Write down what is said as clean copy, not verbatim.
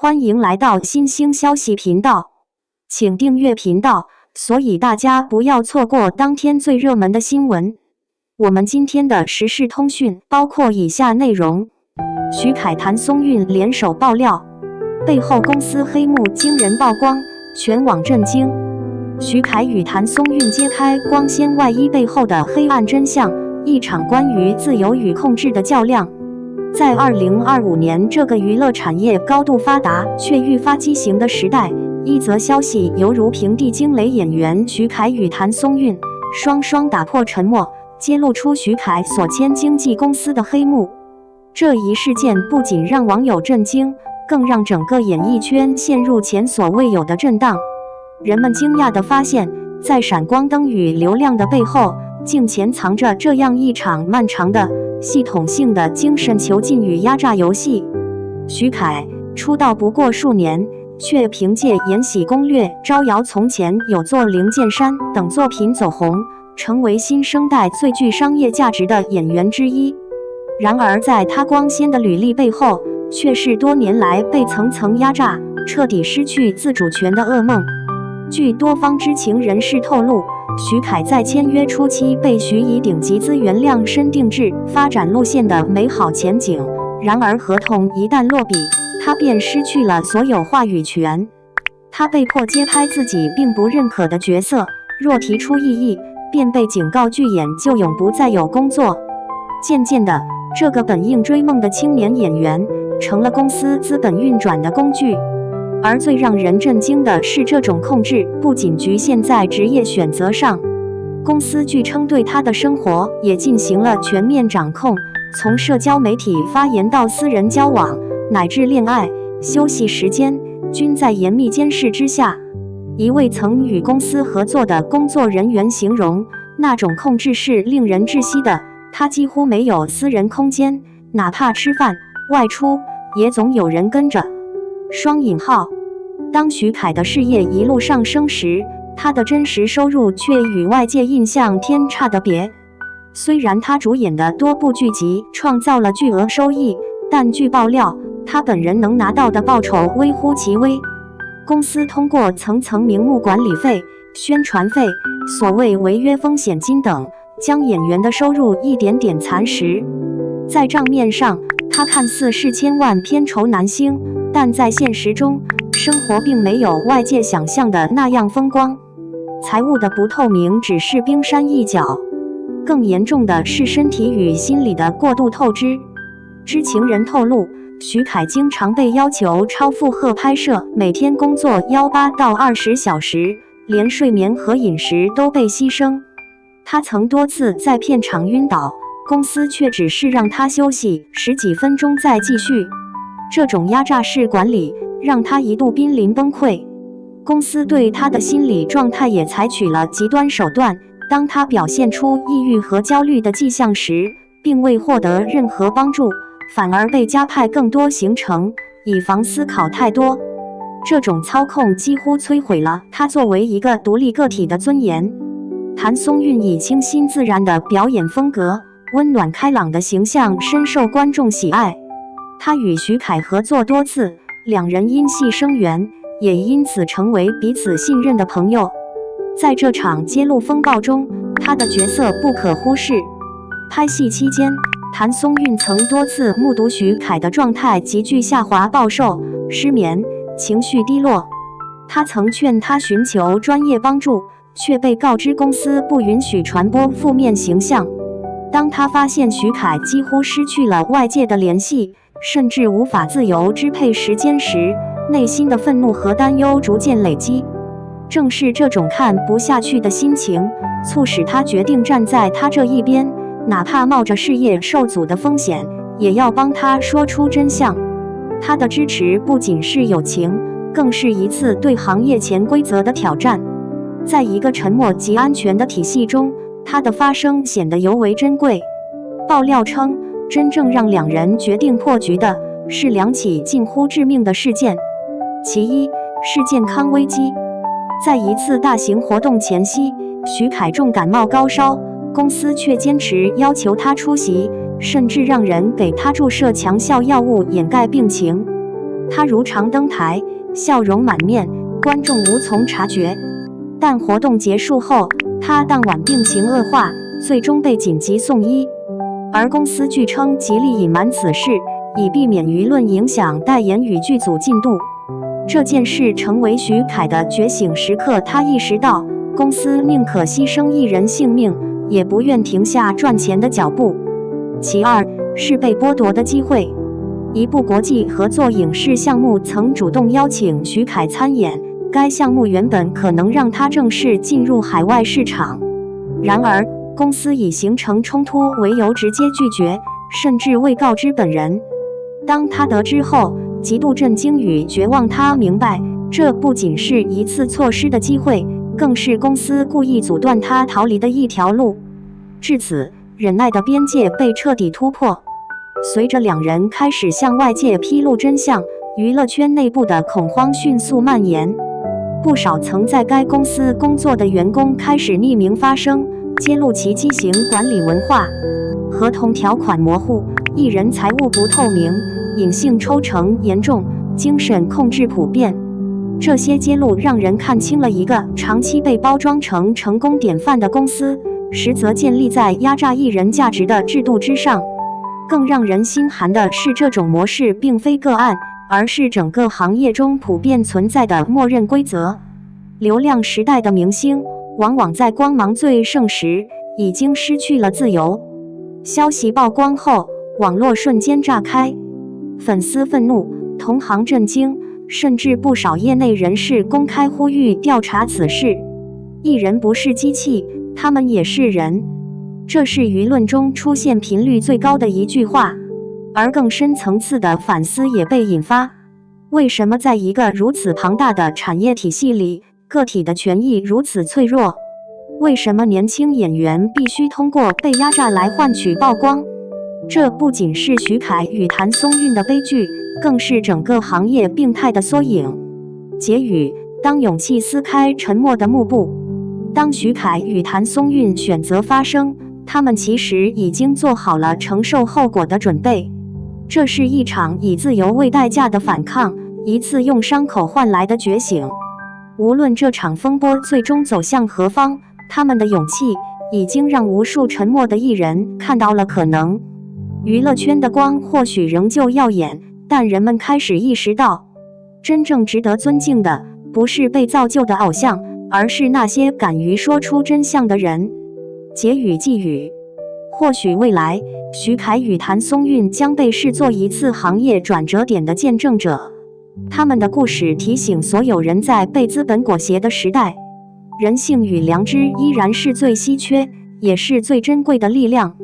欢迎来到新兴消息频道，请订阅频道，所以大家不要错过当天最热门的新闻。我们今天的时事通讯包括以下内容：徐凯、谭松韵联手爆料，背后公司黑幕惊人曝光，全网震惊。徐凯与谭松韵揭开光鲜外衣背后的黑暗真相，一场关于自由与控制的较量。在2025年这个娱乐产业高度发达却愈发畸形的时代，一则消息犹如平地惊雷，演员徐凯与谭松韵双双打破沉默，揭露出徐凯所签经纪公司的黑幕。这一事件不仅让网友震惊，更让整个演艺圈陷入前所未有的震荡。人们惊讶地发现，在闪光灯与流量的背后，竟潜藏着这样一场漫长的系统性的精神囚禁与压榨游戏。徐凯出道不过数年，却凭借《延禧攻略》《招摇从前》有座灵剑山等作品走红，成为新生代最具商业价值的演员之一。然而在他光鲜的履历背后，却是多年来被层层压榨，彻底失去自主权的噩梦。据多方知情人士透露，徐凯在签约初期被许以顶级资源量身定制发展路线的美好前景，然而合同一旦落笔，他便失去了所有话语权。他被迫接拍自己并不认可的角色，若提出异议，便被警告拒演就永不再有工作。渐渐的，这个本应追梦的青年演员成了公司资本运转的工具。而最让人震惊的是，这种控制不仅局限在职业选择上，公司据称对他的生活也进行了全面掌控，从社交媒体发言到私人交往，乃至恋爱、休息时间，均在严密监视之下。一位曾与公司合作的工作人员形容，那种控制是令人窒息的，他几乎没有私人空间，哪怕吃饭、外出，也总有人跟着。双引号，当徐凯的事业一路上升时，他的真实收入却与外界印象天差地别。虽然他主演的多部剧集创造了巨额收益，但据爆料，他本人能拿到的报酬微乎其微。公司通过层层名目管理费、宣传费、所谓违约风险金等，将演员的收入一点点蚕食。在账面上，他看似是千万片酬男星，但在现实中，生活并没有外界想象的那样风光。财务的不透明只是冰山一角，更严重的是身体与心理的过度透支。知情人透露，徐凯经常被要求超负荷拍摄，每天工作18到20小时，连睡眠和饮食都被牺牲。他曾多次在片场晕倒，公司却只是让他休息10几分钟再继续。这种压榨式管理让他一度濒临崩溃，公司对他的心理状态也采取了极端手段。当他表现出抑郁和焦虑的迹象时，并未获得任何帮助，反而被加派更多行程，以防思考太多。这种操控几乎摧毁了他作为一个独立个体的尊严。谭松韵以清新自然的表演风格、温暖开朗的形象深受观众喜爱。他与徐凯合作多次，两人因戏生缘，也因此成为彼此信任的朋友。在这场揭露风暴中，他的角色不可忽视。拍戏期间，谭松韵曾多次目睹徐凯的状态急剧下滑，暴瘦、失眠、情绪低落。他曾劝他寻求专业帮助，却被告知公司不允许传播负面形象。当他发现徐凯几乎失去了外界的联系，甚至无法自由支配时间时，内心的愤怒和担忧逐渐累积。正是这种看不下去的心情，促使他决定站在他这一边，哪怕冒着事业受阻的风险，也要帮他说出真相。他的支持不仅是友情，更是一次对行业潜规则的挑战。在一个沉默及安全的体系中，他的发声显得尤为珍贵。爆料称，真正让两人决定破局的是2起近乎致命的事件。其一是健康危机。在一次大型活动前夕，徐凯重感冒高烧，公司却坚持要求他出席，甚至让人给他注射强效药物掩盖病情。他如常登台，笑容满面，观众无从察觉。但活动结束后，他当晚病情恶化，最终被紧急送医。而公司据称极力隐瞒此事，以避免舆论影响代言与剧组进度。这件事成为徐凯的觉醒时刻，他意识到公司宁可牺牲艺人性命，也不愿停下赚钱的脚步。其二是被剥夺的机会。一部国际合作影视项目曾主动邀请徐凯参演，该项目原本可能让他正式进入海外市场，然而公司以形成冲突为由直接拒绝，甚至未告知本人。当他得知后，极度震惊与绝望。他明白，这不仅是一次错失的机会，更是公司故意阻断他逃离的一条路。至此，忍耐的边界被彻底突破。随着两人开始向外界披露真相，娱乐圈内部的恐慌迅速蔓延。不少曾在该公司工作的员工开始匿名发声，揭露其畸形管理文化，合同条款模糊，艺人财务不透明，隐性抽成严重，精神控制普遍。这些揭露让人看清了一个长期被包装成成功典范的公司，实则建立在压榨艺人价值的制度之上。更让人心寒的是，这种模式并非个案，而是整个行业中普遍存在的默认规则。流量时代的明星，往往在光芒最盛时，已经失去了自由。消息曝光后，网络瞬间炸开，粉丝愤怒，同行震惊，甚至不少业内人士公开呼吁调查此事。艺人不是机器，他们也是人。这是舆论中出现频率最高的一句话，而更深层次的反思也被引发。为什么在一个如此庞大的产业体系里，个体的权益如此脆弱？为什么年轻演员必须通过被压榨来换取曝光？这不仅是徐凯与谭松韵的悲剧，更是整个行业病态的缩影。结语：当勇气撕开沉默的幕布，当徐凯与谭松韵选择发声，他们其实已经做好了承受后果的准备。这是一场以自由为代价的反抗，一次用伤口换来的觉醒。无论这场风波最终走向何方，他们的勇气已经让无数沉默的艺人看到了可能。娱乐圈的光或许仍旧耀眼，但人们开始意识到，真正值得尊敬的不是被造就的偶像，而是那些敢于说出真相的人。结语寄语：或许未来，徐凯与谭松韵将被视作一次行业转折点的见证者。他们的故事提醒所有人，在被资本裹挟的时代，人性与良知依然是最稀缺，也是最珍贵的力量。